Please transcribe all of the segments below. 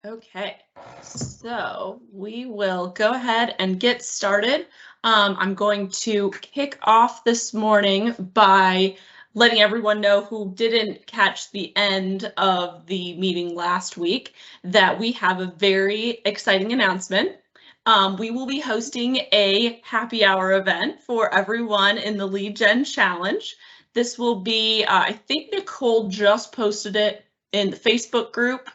Okay, so we will go ahead and get started. I'm going to kick off this morning by letting everyone know who didn't catch the end of the meeting last week that we have a very exciting announcement. We will be hosting a happy hour event for everyone in the Lead Gen Challenge. This will be, I think Nicole just posted it in the Facebook group.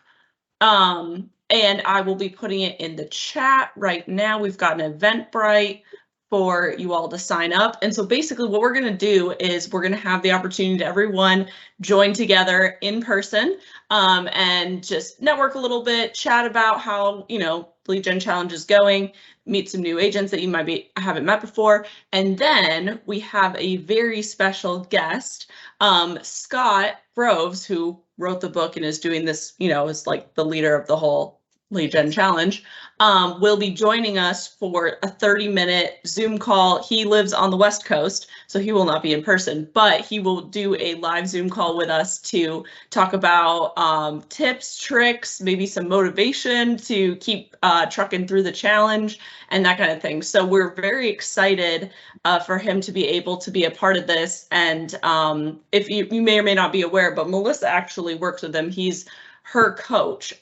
And I will be putting it in the chat right now. We've got an Eventbrite for you all to sign up. And so basically what we're going to do is we're going to have the opportunity to everyone join together in person and just network a little bit, chat about how, Lead Gen Challenge is going, meet some new agents that you haven't met before. And then we have a very special guest, Scott Groves, who wrote the book and is doing this, is like the leader of the whole Lead Gen Challenge, will be joining us for a 30-minute Zoom call. He lives on the West Coast, so he will not be in person, but he will do a live Zoom call with us to talk about tips, tricks, maybe some motivation to keep trucking through the challenge and that kind of thing. So we're very excited for him to be able to be a part of this. And if you may or may not be aware, but Melissa actually works with him. He's her coach.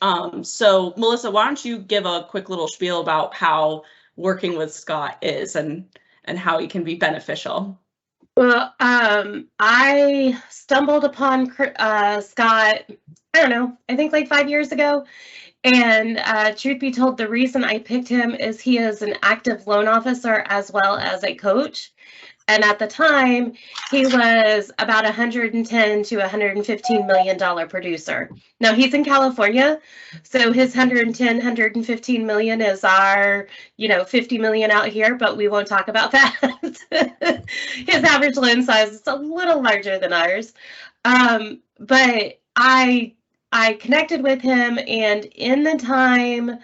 So Melissa, why don't you give a quick little spiel about how working with Scott is and how he can be beneficial? Well, I stumbled upon Scott, I don't know, I think like 5 years ago. And truth be told, the reason I picked him is he is an active loan officer as well as a coach. And at the time, he was about $110 to $115 million producer. Now he's in California, so his 110, 115 million is our, 50 million out here, but we won't talk about that. His average loan size is a little larger than ours. But I connected with him, and in the time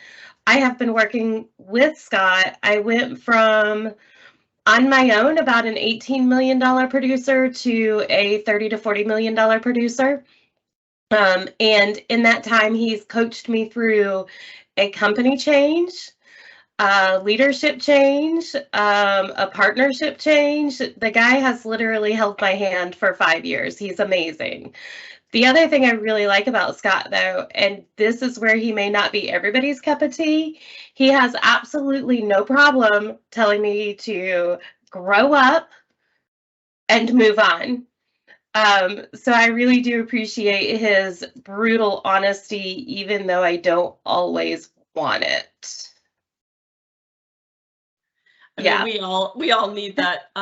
I have been working with Scott, I went from on my own about an $18 million producer to a $30 to $40 million producer. And in that time, he's coached me through a company change, leadership change, a partnership change. The guy has literally held my hand for 5 years. He's amazing. The other thing I really like about Scott, though, and this is where he may not be everybody's cup of tea, he has absolutely no problem telling me to grow up and move on. So I really do appreciate his brutal honesty, even though I don't always want it. I mean, we all need that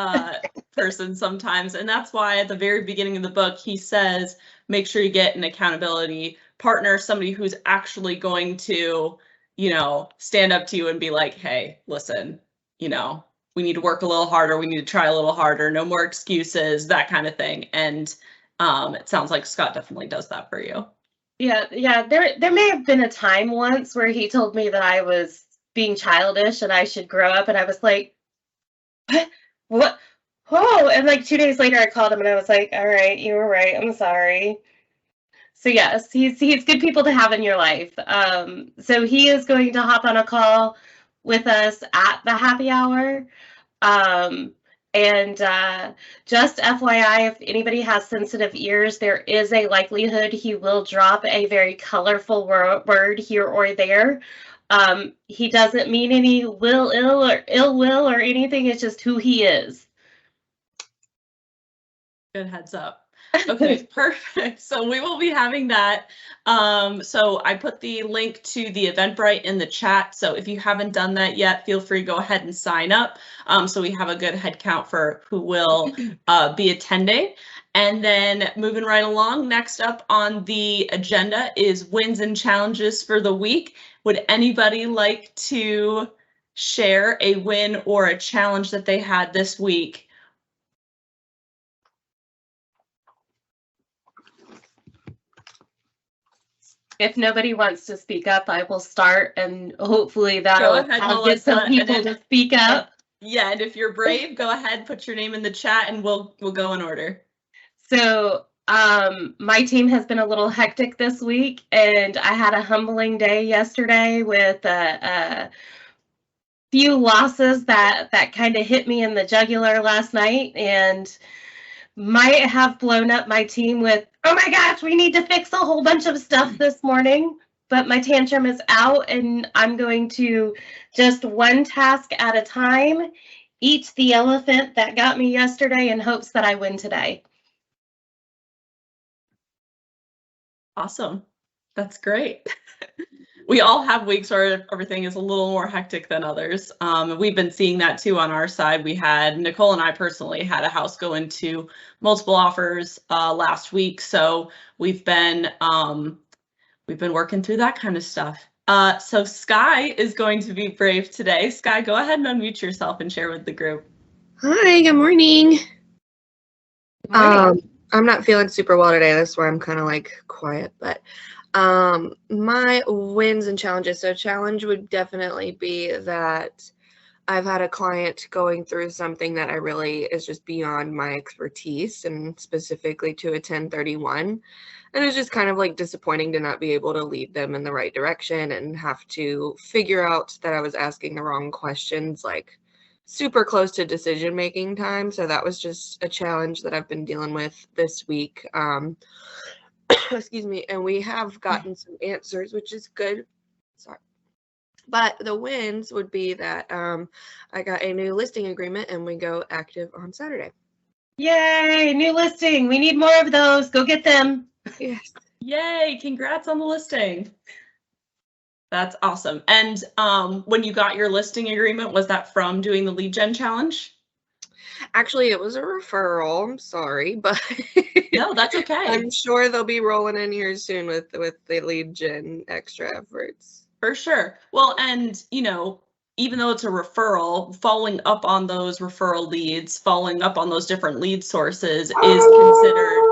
person sometimes. And that's why at the very beginning of the book, he says, make sure you get an accountability partner, somebody who's actually going to, stand up to you and be like, hey, listen, we need to work a little harder. We need to try a little harder. No more excuses, that kind of thing. And it sounds like Scott definitely does that for you. Yeah. There may have been a time once where he told me that I was being childish and I should grow up, and I was like, what? Oh, and like 2 days later I called him and I was like, all right, you were right, I'm sorry. So yes, he's good people to have in your life. So he is going to hop on a call with us at the happy hour. And just FYI, if anybody has sensitive ears, there is a likelihood he will drop a very colorful word here or there. He doesn't mean any ill will or anything. It's just who he is. Good heads up. Okay, perfect. So we will be having that. So I put the link to the Eventbrite in the chat. So if you haven't done that yet, feel free to go ahead and sign up. So we have a good head count for who will be attending. And then moving right along, next up on the agenda is wins and challenges for the week. Would anybody like to share a win or a challenge that they had this week? If nobody wants to speak up, I will start, and hopefully I'll get some people to speak up. Yeah, and if you're brave, go ahead, put your name in the chat, and we'll go in order. So My team has been a little hectic this week, and I had a humbling day yesterday with a few losses that kind of hit me in the jugular last night, and might have blown up my team with, oh my gosh, we need to fix a whole bunch of stuff this morning. But my tantrum is out, and I'm going to just one task at a time eat the elephant that got me yesterday in hopes that I win today. Awesome. That's great. We all have weeks where everything is a little more hectic than others. We've been seeing that too on our side. Nicole and I personally had a house go into multiple offers last week. So we've been working through that kind of stuff. So Sky is going to be brave today. Sky, go ahead and unmute yourself and share with the group. Hi, good morning. Morning. I'm not feeling super well today. That's why I'm kind of like quiet, but my wins and challenges. So challenge would definitely be that I've had a client going through something that I really is just beyond my expertise, and specifically to a 1031. And it's just kind of like disappointing to not be able to lead them in the right direction and have to figure out that I was asking the wrong questions, like super close to decision making time. So that was just a challenge that I've been dealing with this week. Excuse me. And we have gotten some answers, which is good. Sorry. But the wins would be that I got a new listing agreement and we go active on Saturday. Yay, new listing. We need more of those. Go get them. Yes. Yay, congrats on the listing. That's awesome. And when you got your listing agreement, was that from doing the lead gen challenge? Actually, it was a referral. I'm sorry, but no, that's okay. I'm sure they'll be rolling in here soon with the lead gen extra efforts. For sure. Well, and you know, even though it's a referral, following up on those referral leads, following up on those different lead sources is considered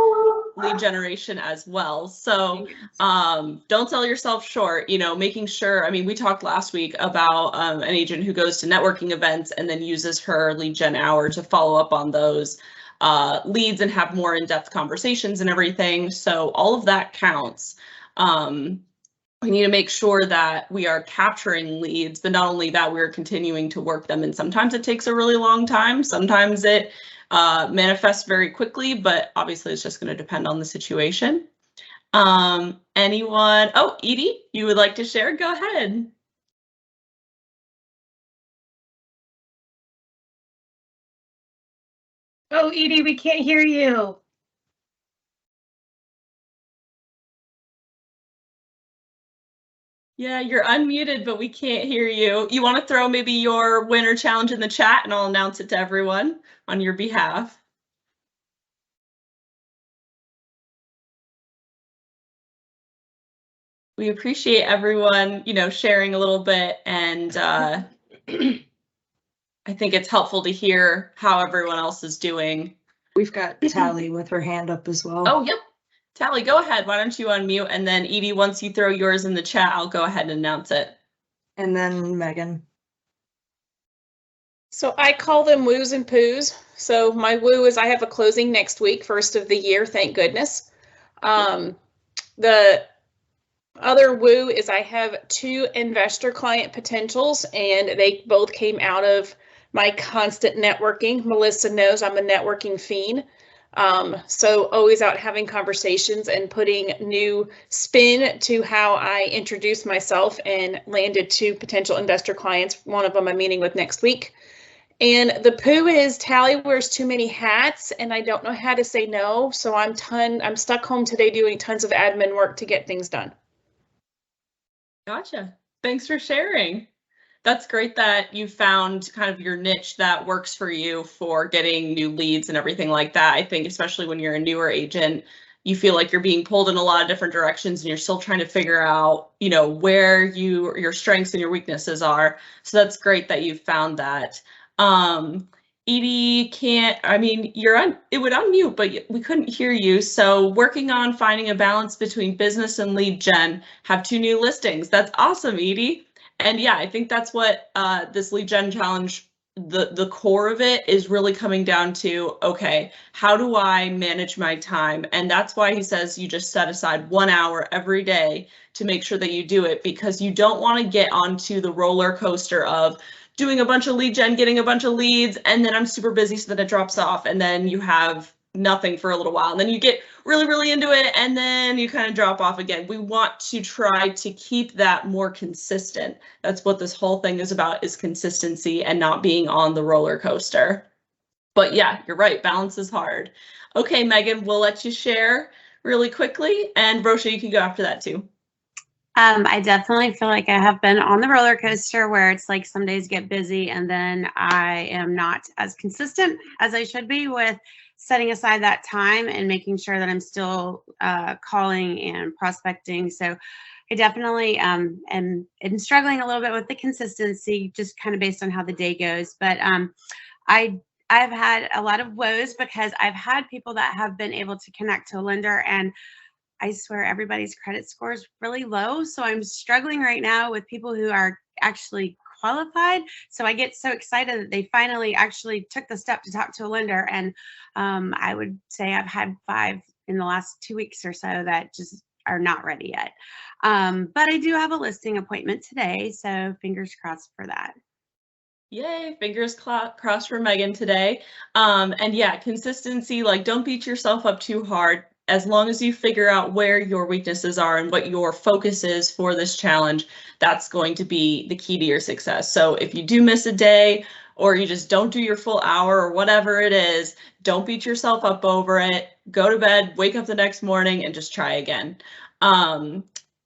lead generation as well. So don't sell yourself short, you know, making sure, I mean, we talked last week about an agent who goes to networking events and then uses her lead gen hour to follow up on those leads and have more in-depth conversations and everything. So all of that counts. We need to make sure that we are capturing leads, but not only that, we're continuing to work them. And sometimes it takes a really long time. Sometimes it manifests very quickly, but obviously it's just going to depend on the situation. Anyone? Oh, Edie, you would like to share? Go ahead. Oh, Edie, we can't hear you. Yeah, you're unmuted, but we can't hear you. You want to throw maybe your winner challenge in the chat and I'll announce it to everyone on your behalf. We appreciate everyone, you know, sharing a little bit, and I think it's helpful to hear how everyone else is doing. We've got Tally with her hand up as well. Oh, yep. Tally, go ahead. Why don't you unmute? And then Edie, once you throw yours in the chat, I'll go ahead and announce it. And then Megan. So I call them woos and poos. So my woo is I have a closing next week, first of the year, thank goodness. The other woo is I have 2 investor client potentials, and they both came out of my constant networking. Melissa knows I'm a networking fiend. So always out having conversations and putting new spin to how I introduce myself, and landed 2 potential investor clients. One of them I'm meeting with next week. And the poo is Tally wears too many hats and I don't know how to say no. So I'm stuck home today doing tons of admin work to get things done. Gotcha. Thanks for sharing. That's great that you found kind of your niche that works for you for getting new leads and everything like that. I think especially when you're a newer agent, you feel like you're being pulled in a lot of different directions and you're still trying to figure out, you know, where your strengths and your weaknesses are. So that's great that you found that. Edie can't, I mean, it would unmute, but we couldn't hear you. So working on finding a balance between business and lead gen, have 2 new listings. That's awesome, Edie. And yeah, I think that's what this lead gen challenge the core of it is really coming down to, okay, how do I manage my time? And that's why he says you just set aside 1 hour every day to make sure that you do it, because you don't want to get onto the roller coaster of doing a bunch of lead gen, getting a bunch of leads, and then I'm super busy so that it drops off, and then you have nothing for a little while, and then you get really, really into it, and then you kind of drop off again. We want to try to keep that more consistent. That's what this whole thing is about, is consistency and not being on the roller coaster. But yeah, you're right, balance is hard. Okay, Megan, we'll let you share really quickly, and Rosha, you can go after that too. I definitely feel like I have been on the roller coaster where it's like some days get busy and then I am not as consistent as I should be with setting aside that time and making sure that I'm still calling and prospecting. So I definitely am struggling a little bit with the consistency, just kind of based on how the day goes. But I've had a lot of woes because I've had people that have been able to connect to a lender, and I swear everybody's credit score is really low. So I'm struggling right now with people who are actually qualified. So I get so excited that they finally actually took the step to talk to a lender. And I would say I've had 5 in the last 2 weeks or so that just are not ready yet. But I do have a listing appointment today. So fingers crossed for that. Yay, fingers crossed for Megan today. And yeah, consistency, like, don't beat yourself up too hard. As long as you figure out where your weaknesses are and what your focus is for this challenge, that's going to be the key to your success. So if you do miss a day, or you just don't do your full hour, or whatever it is, don't beat yourself up over it. Go to bed, wake up the next morning, and just try again.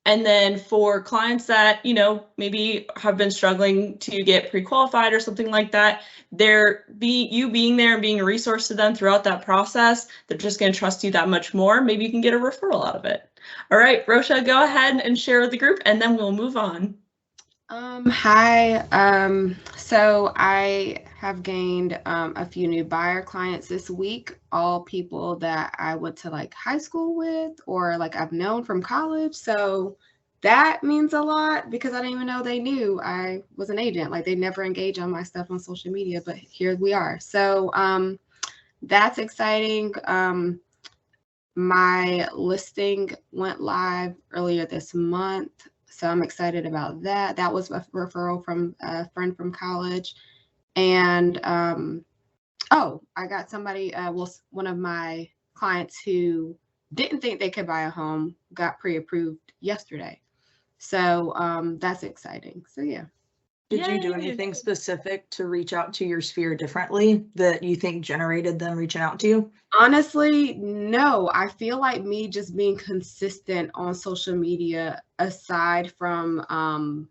And then for clients that, you know, maybe have been struggling to get pre-qualified or something like that, you being there and being a resource to them throughout that process, they're just going to trust you that much more. Maybe you can get a referral out of it. All right, Rosha, go ahead and share with the group, and then we'll move on. Hi. So I have gained a few new buyer clients this week, all people that I went to like high school with, or like I've known from college. So that means a lot because I didn't even know they knew I was an agent. Like, they never engage on my stuff on social media, but here we are. So that's exciting. My listing went live earlier this month, so I'm excited about that. That was a referral from a friend from college. And oh, I got somebody, one of my clients who didn't think they could buy a home got pre-approved yesterday. So that's exciting. So yeah. Did you do anything specific to reach out to your sphere differently that you think generated them reaching out to you? Honestly, no. I feel like me just being consistent on social media, aside from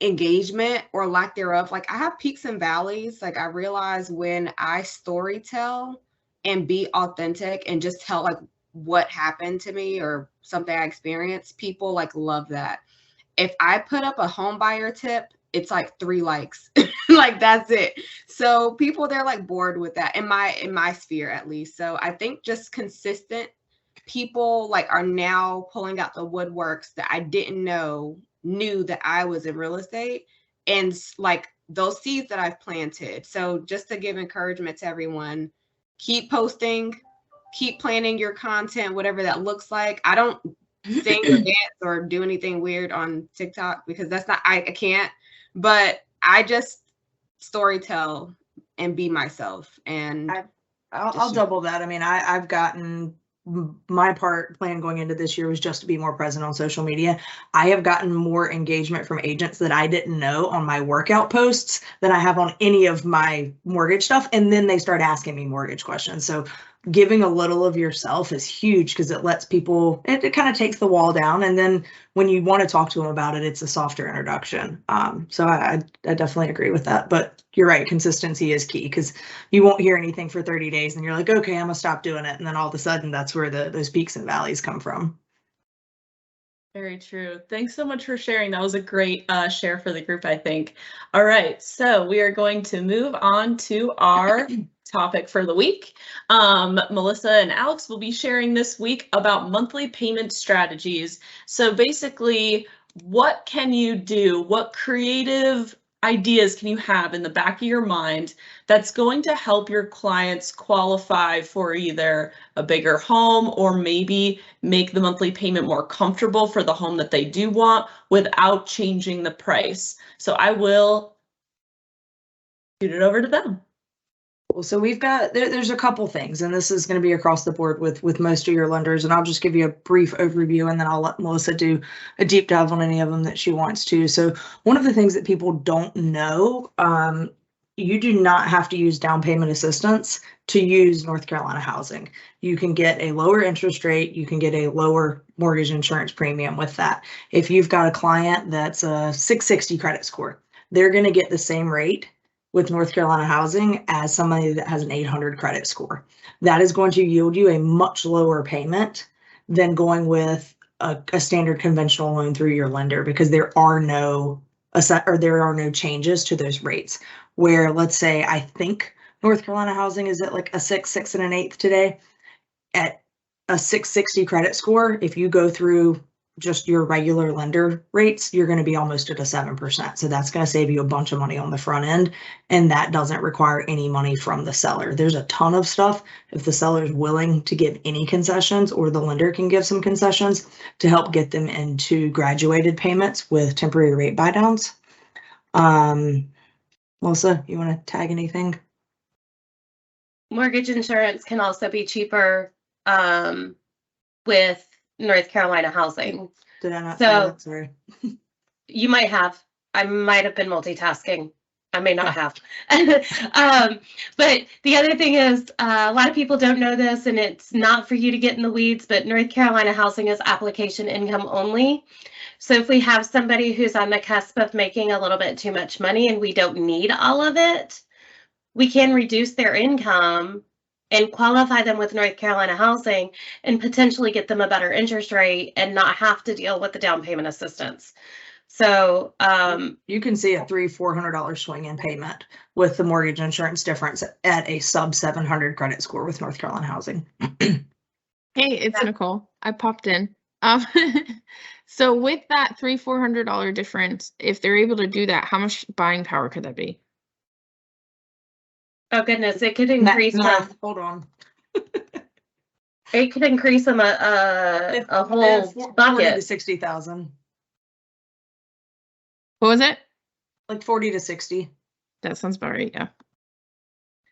engagement or lack thereof, like, I have peaks and valleys. Like, I realize when I story tell and be authentic and just tell like what happened to me or something I experienced, people like love that. If I put up a home buyer tip, it's like 3 likes. Like, that's it. So people, they're like bored with that in my sphere, at least. So I think just consistent people like are now pulling out the woodworks that I didn't knew that I was in real estate, and like those seeds that I've planted. So just to give encouragement to everyone, keep posting, keep planning your content, whatever that looks like. I don't sing or dance or do anything weird on TikTok because that's not, I can't, but I just story tell and be myself. And I'll double that. I mean, I've gotten, my plan going into this year was just to be more present on social media. I have gotten more engagement from agents that I didn't know on my workout posts than I have on any of my mortgage stuff. And then they start asking me mortgage questions. So giving a little of yourself is huge because it lets people, it kind of takes the wall down. And then when you want to talk to them about it, it's a softer introduction. So I definitely agree with that. But you're right, consistency is key because you won't hear anything for 30 days and you're like, okay, I'm gonna stop doing it. And then all of a sudden that's where those peaks and valleys come from. Very true. Thanks so much for sharing. That was a great share for the group, I think. All right, so we are going to move on to our topic for the week. Melissa and Alex will be sharing this week about monthly payment strategies. So basically, what can you do? What creative ideas can you have in the back of your mind that's going to help your clients qualify for either a bigger home or maybe make the monthly payment more comfortable for the home that they do want without changing the price? So I will shoot it over to them. So we've got, there's a couple things, and this is going to be across the board with most of your lenders, and I'll just give you a brief overview and then I'll let Melissa do a deep dive on any of them that she wants to. So one of the things that people don't know, you do not have to use down payment assistance to use North Carolina housing. You can get a lower interest rate, you can get a lower mortgage insurance premium with that. If you've got a client that's a 660 credit score, they're going to get the same rate with North Carolina housing as somebody that has an 800 credit score. That is going to yield you a much lower payment than going with a standard conventional loan through your lender, because there are no changes to those rates. Where, let's say, I think North Carolina housing is at like a 6 and an 1/8 today. At a 660 credit score, if you go through just your regular lender rates, you're going to be almost at a 7%. So that's going to save you a bunch of money on the front end. And that doesn't require any money from the seller. There's a ton of stuff if the seller is willing to give any concessions, or the lender can give some concessions to help get them into graduated payments with temporary rate buy downs. Melissa, you want to tag anything? Mortgage insurance can also be cheaper with North Carolina housing. Did I not So- say that? Sorry. You might have. I might have been multitasking. I may not have. But the other thing is, a lot of people don't know this, and it's not for you to get in the weeds, but North Carolina housing is application income only. So if we have somebody who's on the cusp of making a little bit too much money and we don't need all of it, we can reduce their income and qualify them with North Carolina housing and potentially get them a better interest rate and not have to deal with the down payment assistance. So You can see a $300-400 swing in payment with the mortgage insurance difference at a sub 700 credit score with North Carolina housing. Hey, it's Nicole. I popped in. So with that $300-400 difference, if they're able to do that, how much buying power could that be? oh goodness, it could increase them. Hold on. It could increase them a whole 40 bucket. to 60,000, What was it? like 40 to 60. That sounds about right, yeah.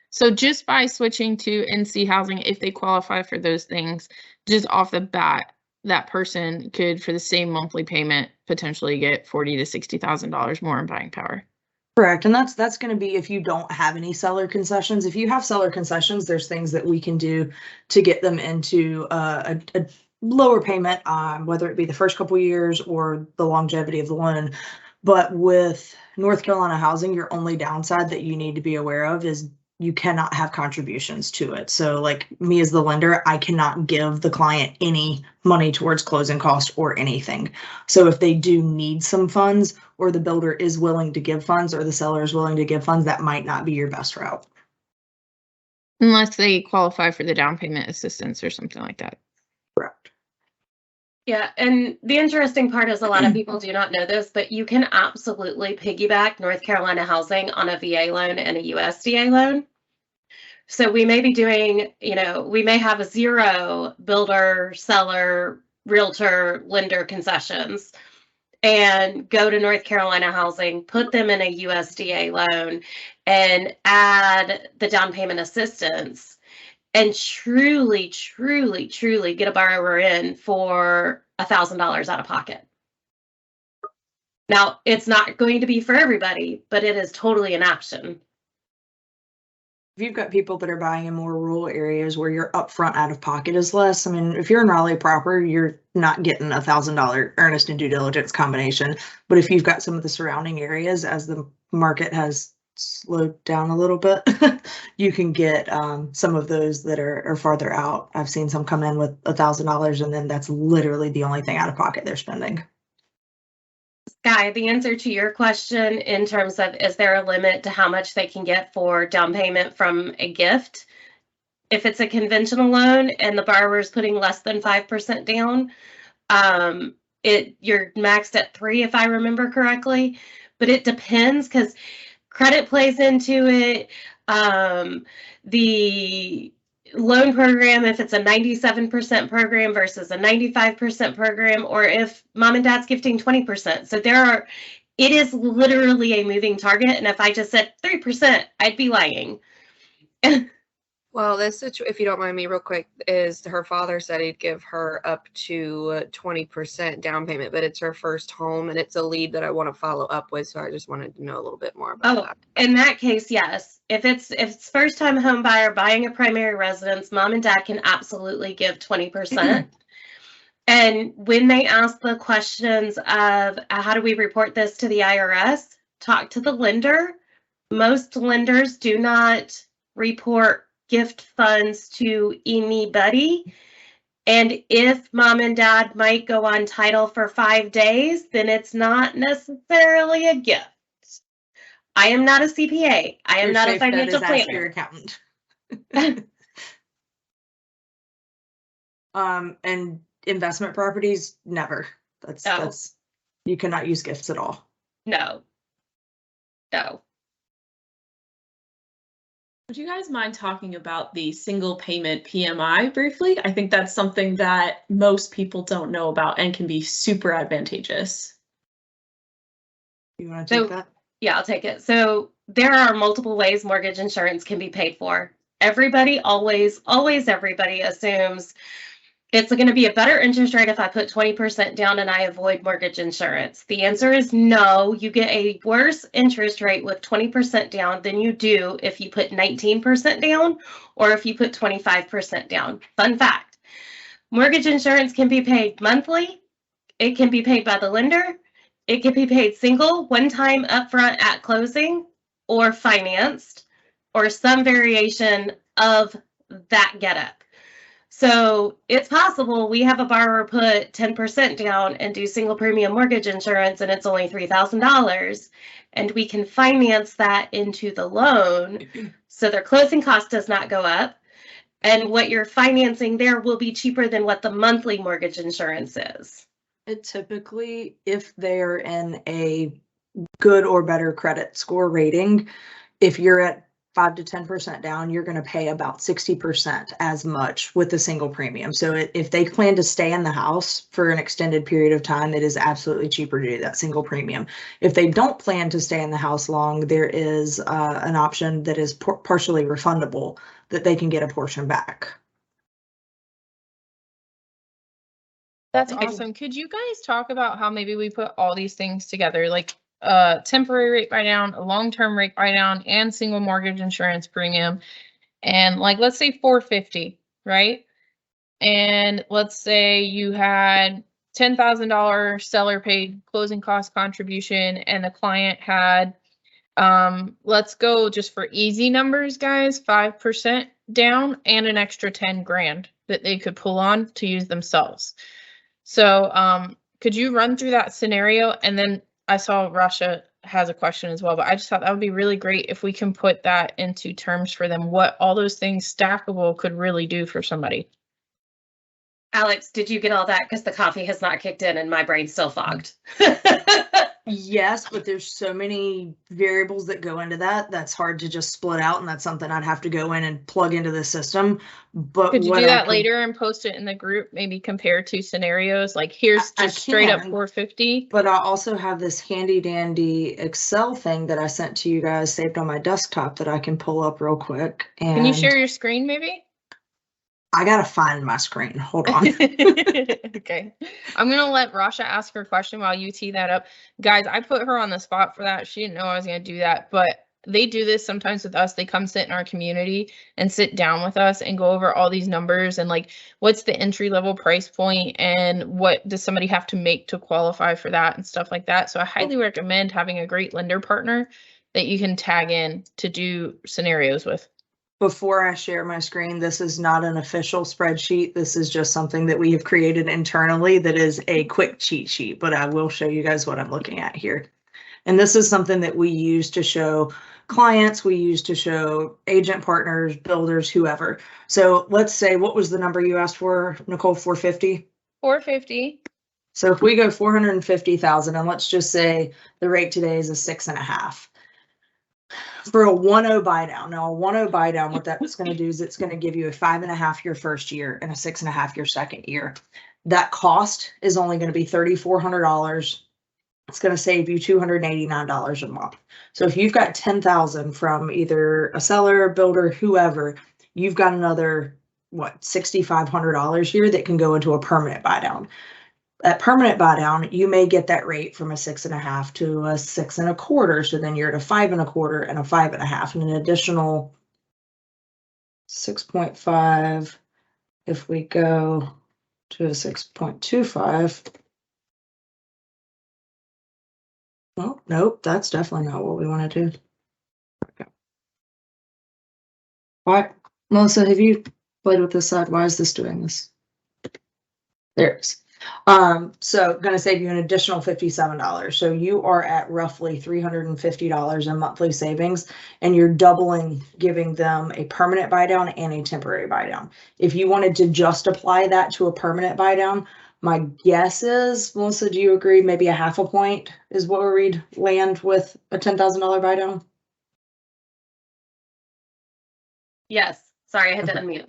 So just by switching to NC housing, if they qualify for those things, just off the bat, that person could, for the same monthly payment, potentially get $40,000 to $60,000 more in buying power. Correct, and that's going to be if you don't have any seller concessions. If you have seller concessions, there's things that we can do to get them into a lower payment, whether it be the first couple years or the longevity of the loan. But with North Carolina housing, your only downside that you need to be aware of is you cannot have contributions to it. So like me as the lender, I cannot give the client any money towards closing costs or anything. So if they do need some funds, or the builder is willing to give funds, or the seller is willing to give funds, that might not be your best route. Unless they qualify for the down payment assistance or something like that. Correct. Yeah, and the interesting part is a lot of people do not know this, but you can absolutely piggyback North Carolina housing on a VA loan and a USDA loan. So we may be doing, we may have a 0 builder, seller, realtor, lender concessions, and go to North Carolina housing, put them in a USDA loan, and add the down payment assistance, and truly, truly, truly get a borrower in for $1,000 out of pocket. Now, it's not going to be for everybody, but it is totally an option. If you've got people that are buying in more rural areas where your upfront out of pocket is less, I mean, if you're in Raleigh proper, you're not getting $1,000 earnest and due diligence combination. But if you've got some of the surrounding areas, as the market has slowed down a little bit, you can get some of those that are farther out. I've seen some come in with $1,000, and then that's literally the only thing out of pocket they're spending. Guy, the answer to your question in terms of is there a limit to how much they can get for down payment from a gift? If it's a conventional loan and the borrower is putting less than 5% down, you're maxed at 3 if I remember correctly. but it depends because credit plays into it. The loan program, if it's a 97% program versus a 95% program, or if mom and dad's gifting 20%. So it is literally a moving target. And if I just said 3%, I'd be lying. Well, this, if you don't mind me real quick, is her father said he'd give her up to 20% down payment, but it's her first home and it's a lead that I want to follow up with. So I just wanted to know a little bit more about that. In that case, yes. If it's first time home buyer buying a primary residence, mom and dad can absolutely give 20%. And when they ask the questions of how do we report this to the IRS, talk to the lender. Most lenders do not report gift funds to anybody. And if mom and dad might go on title for 5 days, then it's not necessarily a gift. I am not a CPA. I am not a financial planner. Your accountant. And investment properties, never. That's you cannot use gifts at all. No. Would you guys mind talking about the single payment PMI briefly? I think that's something that most people don't know about and can be super advantageous. You want to take that? Yeah, I'll take it. So there are multiple ways mortgage insurance can be paid for. Everybody always everybody assumes it's going to be a better interest rate if I put 20% down and I avoid mortgage insurance. The answer is no. You get a worse interest rate with 20% down than you do if you put 19% down or if you put 25% down. Fun fact, mortgage insurance can be paid monthly. It can be paid by the lender. It can be paid single, one time upfront at closing, or financed, or some variation of that getup. So it's possible we have a borrower put 10% down and do single premium mortgage insurance and it's only $3,000, and we can finance that into the loan so their closing cost does not go up, and what you're financing there will be cheaper than what the monthly mortgage insurance is. It typically, if they're in a good or better credit score rating, if you're at 5 to 10% down, you're going to pay about 60% as much with the single premium. So if they plan to stay in the house for an extended period of time, it is absolutely cheaper to do that single premium. If they don't plan to stay in the house long, there is an option that is partially refundable that they can get a portion back. That's awesome. Could you guys talk about how maybe we put all these things together, like temporary rate buy down, a long-term rate buy down, and single mortgage insurance premium, and like let's say $450, right? And let's say you had $10,000 seller paid closing cost contribution, and the client had, let's go just for easy numbers, guys, 5% down and an extra 10 grand that they could pull on to use themselves. So could you run through that scenario? And then I saw Rasha has a question as well, but I just thought that would be really great if we can put that into terms for them, what all those things stackable could really do for somebody. Alex, did you get all that? Because the coffee has not kicked in and my brain's still fogged. Yes, but there's so many variables that go into that. That's hard to just split out, and that's something I'd have to go in and plug into the system. But could you do that later and post it in the group? Maybe compare two scenarios. Like here's just straight up 450. But I also have this handy dandy Excel thing that I sent to you guys saved on my desktop that I can pull up real quick. And can you share your screen maybe? I gotta find my screen. Hold on. Okay. I'm gonna let Rasha ask her question while you tee that up. Guys, I put her on the spot for that. She didn't know I was gonna do that, but they do this sometimes with us. They come sit in our community and sit down with us and go over all these numbers and like what's the entry level price point and what does somebody have to make to qualify for that and stuff like that. So I highly recommend having a great lender partner that you can tag in to do scenarios with. Before I share my screen, this is not an official spreadsheet. This is just something that we have created internally that is a quick cheat sheet, but I will show you guys what I'm looking at here. And this is something that we use to show clients, we use to show agent partners, builders, whoever. So let's say, what was the number you asked for, Nicole, 450? 450. So if we go 450,000, and let's just say the rate today is a 6.5. For a 1.0 buy down. Now a 1.0 buy down, what that's going to do is it's going to give you a 5.5 year first year and a 6.5 year second year. That cost is only going to be $3,400. It's going to save you $289 a month. So if you've got 10,000 from either a seller, builder, whoever, you've got another, what, $6,500 here that can go into a permanent buy down. At permanent buy down, you may get that rate from a 6.5 to a 6.25. So then you're at a 5.25 and a 5.5 and an additional 6.5. If we go to a 6.25. Oh, nope, that's definitely not what we want to do. Okay. Why, Melissa, have you played with this side? Why is this doing this? There it is. So going to save you an additional $57. So you are at roughly $350 in monthly savings, and you're doubling, giving them a permanent buy down and a temporary buy down. If you wanted to just apply that to a permanent buy down, my guess is, Melissa, do you agree? Maybe a 0.5 point is what we'd land with a $10,000 buy down. Yes. Sorry, I had to Okay. unmute.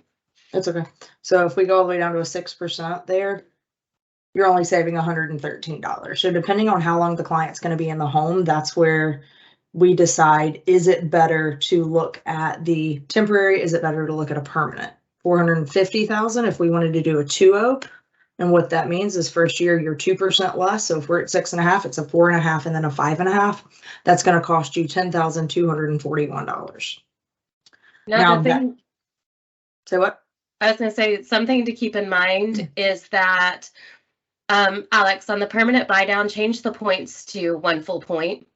That's okay. So if we go all the way down to a 6% there, you're only saving $113. So depending on how long the client's going to be in the home, that's where we decide, is it better to look at the temporary? Is it better to look at a permanent? 450,000 if we wanted to do a 2.0. And what that means is first year you're 2% less. So if we're at 6.5, it's a 4.5 and then a 5.5. That's going to cost you $10,241. Now say what? I was going to say something to keep in mind is that Alex, on the permanent buy down, change the points to 1 full point.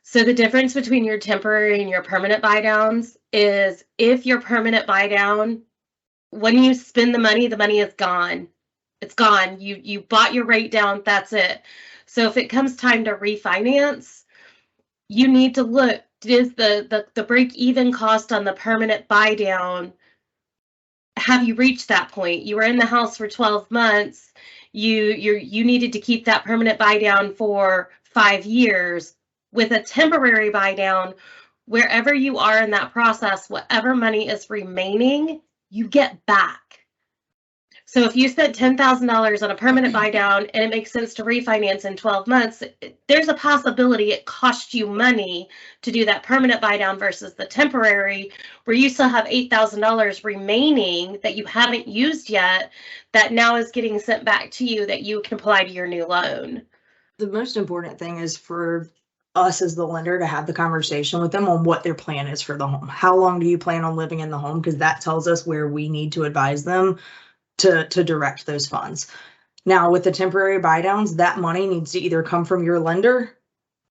So the difference between your temporary and your permanent buy downs is if your permanent buy down, when you spend the money is gone. It's gone. You bought your rate down. That's it. So if it comes time to refinance, you need to look, is the break even cost on the permanent buy down, have you reached that point? You were in the house for 12 months. You needed to keep that permanent buy down for 5 years. With a temporary buy down, wherever you are in that process, whatever money is remaining, you get back. So if you spent $10,000 on a permanent buy down and it makes sense to refinance in 12 months, there's a possibility it cost you money to do that permanent buy down versus the temporary, where you still have $8,000 remaining that you haven't used yet, that now is getting sent back to you that you can apply to your new loan. The most important thing is for us as the lender to have the conversation with them on what their plan is for the home. How long do you plan on living in the home? Because that tells us where we need to advise them to direct those funds. Now with the temporary buy downs, that money needs to either come from your lender,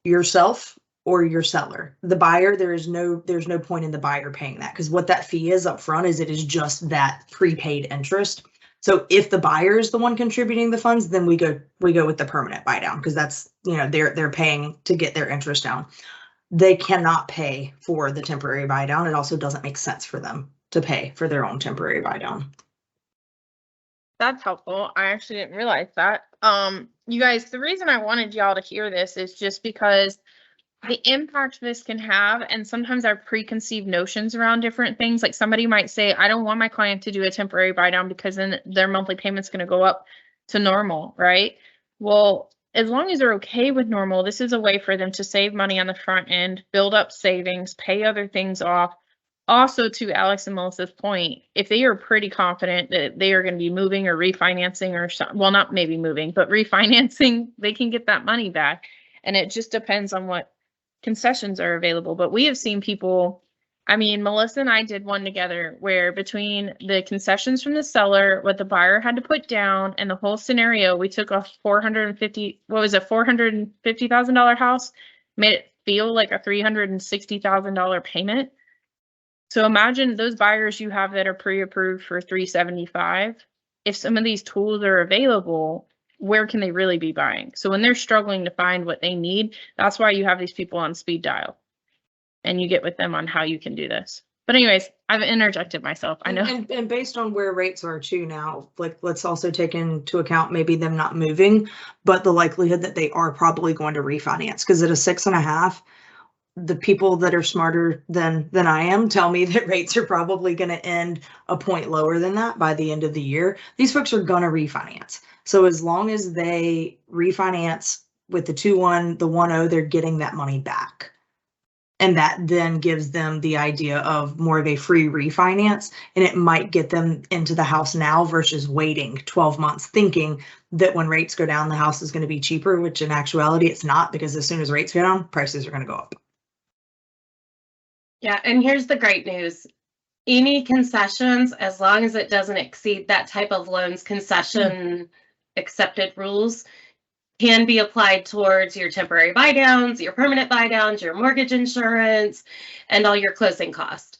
yourself, or your seller. The buyer, there's no point in the buyer paying that, because what that fee is up front is it is just that prepaid interest. So if the buyer is the one contributing the funds, then we go with the permanent buy down, because that's, you know, they're paying to get their interest down. They cannot pay for the temporary buy down. It also doesn't make sense for them to pay for their own temporary buy down. That's helpful. I actually didn't realize that. You guys, the reason I wanted y'all to hear this is just because the impact this can have, and sometimes our preconceived notions around different things. Like somebody might say, I don't want my client to do a temporary buy down because then their monthly payment's going to go up to normal, right? Well, as long as they're okay with normal, this is a way for them to save money on the front end, build up savings, pay other things off. Also, to Alex and Melissa's point, if they are pretty confident that they are going to be moving or refinancing or well, not maybe moving, but refinancing, they can get that money back. And it just depends on what concessions are available. But we have seen people, I mean, Melissa and I did one together where between the concessions from the seller, what the buyer had to put down, and the whole scenario, we took a $450,000 house, made it feel like a $360,000 payment. So imagine those buyers you have that are pre-approved for $375,000. If some of these tools are available, where can they really be buying? So when they're struggling to find what they need, that's why you have these people on speed dial, and you get with them on how you can do this. But anyways, I've interjected myself. I know. And based on where rates are too now, like let's also take into account maybe them not moving, but the likelihood that they are probably going to refinance. Because at a 6.5, the people that are smarter than I am tell me that rates are probably going to end a point lower than that by the end of the year. These folks are going to refinance. So as long as they refinance with the 2-1, the 1-0, they're getting that money back. And that then gives them the idea of more of a free refinance, and it might get them into the house now versus waiting 12 months thinking that when rates go down, the house is going to be cheaper, which in actuality it's not, because as soon as rates go down, prices are going to go up. Yeah, and here's the great news. Any concessions, as long as it doesn't exceed that type of loans concession accepted rules, can be applied towards your temporary buy downs, your permanent buy downs, your mortgage insurance, and all your closing costs.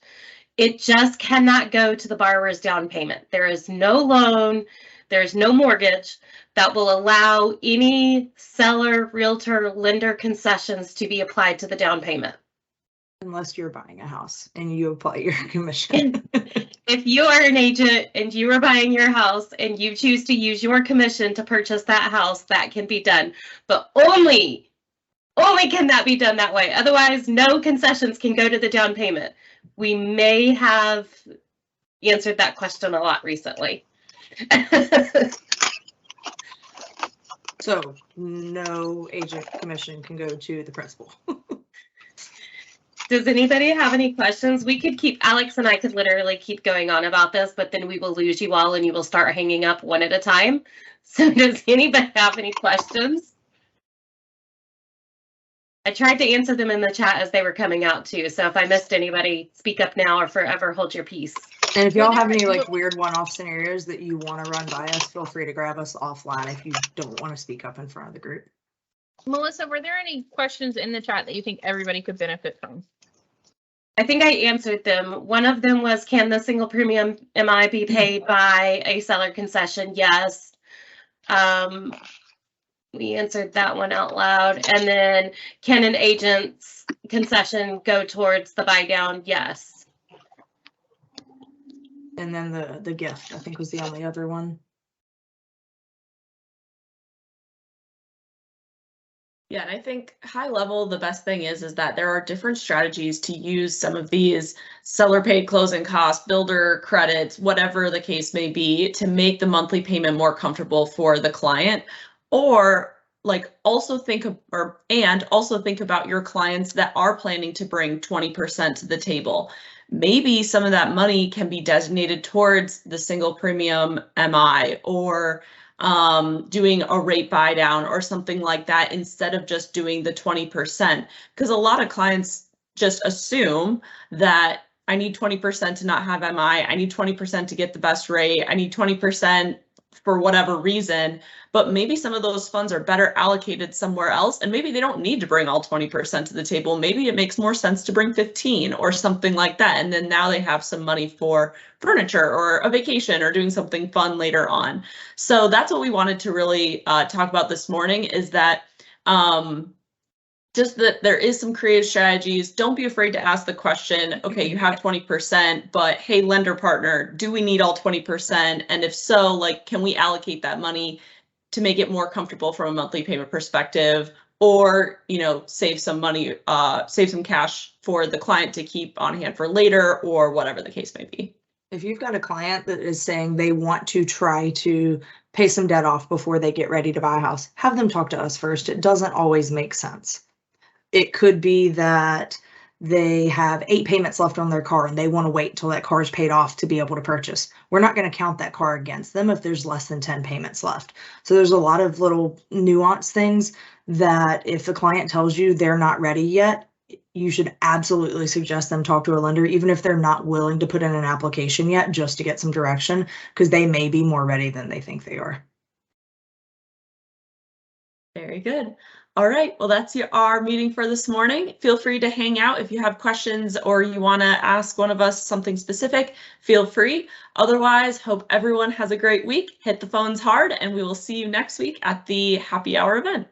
It just cannot go to the borrower's down payment. There is no loan, there's no mortgage that will allow any seller, realtor, lender concessions to be applied to the down payment. Unless you're buying a house and you apply your commission. If you are an agent and you are buying your house and you choose to use your commission to purchase that house, that can be done. But only can that be done that way. Otherwise, no concessions can go to the down payment. We may have answered that question a lot recently. So no agent commission can go to the principal. Does anybody have any questions? We could keep, Alex and I could literally keep going on about this, but then we will lose you all and you will start hanging up one at a time. So does anybody have any questions? I tried to answer them in the chat as they were coming out too. So if I missed anybody, speak up now or forever hold your peace. And if y'all have any like weird one-off scenarios that you want to run by us, feel free to grab us offline if you don't want to speak up in front of the group. Melissa, were there any questions in the chat that you think everybody could benefit from? I think I answered them. One of them was, can the single premium MI be paid by a seller concession? Yes. We answered that one out loud. And then, can an agent's concession go towards the buy down? Yes. And then the gift, I think, was the only other one. Yeah, and I think high level, the best thing is that there are different strategies to use some of these seller paid closing costs, builder credits, whatever the case may be, to make the monthly payment more comfortable for the client. Or like also think about your clients that are planning to bring 20% to the table. Maybe some of that money can be designated towards the single premium MI or doing a rate buy down or something like that instead of just doing the 20%, because a lot of clients just assume that I need 20% to not have MI, I need 20% to get the best rate, I need 20% for whatever reason, but maybe some of those funds are better allocated somewhere else, and maybe they don't need to bring all 20% to the table. Maybe it makes more sense to bring 15 or something like that, and then now they have some money for furniture or a vacation or doing something fun later on. So that's what we wanted to really talk about this morning, is that just that there is some creative strategies. Don't be afraid to ask the question, okay, you have 20%, but hey, lender partner, do we need all 20%? And if so, like, can we allocate that money to make it more comfortable from a monthly payment perspective, or, you know, save some money, save some cash for the client to keep on hand for later, or whatever the case may be. If you've got a client that is saying they want to try to pay some debt off before they get ready to buy a house, have them talk to us first. It doesn't always make sense. It could be that they have 8 payments left on their car and they want to wait until that car is paid off to be able to purchase. We're not going to count that car against them if there's less than 10 payments left. So there's a lot of little nuanced things that if the client tells you they're not ready yet, you should absolutely suggest them talk to a lender, even if they're not willing to put in an application yet, just to get some direction, because they may be more ready than they think they are. Very good. All right, well, that's our meeting for this morning. Feel free to hang out if you have questions or you want to ask one of us something specific, feel free. Otherwise, hope everyone has a great week. Hit the phones hard, and we will see you next week at the happy hour event.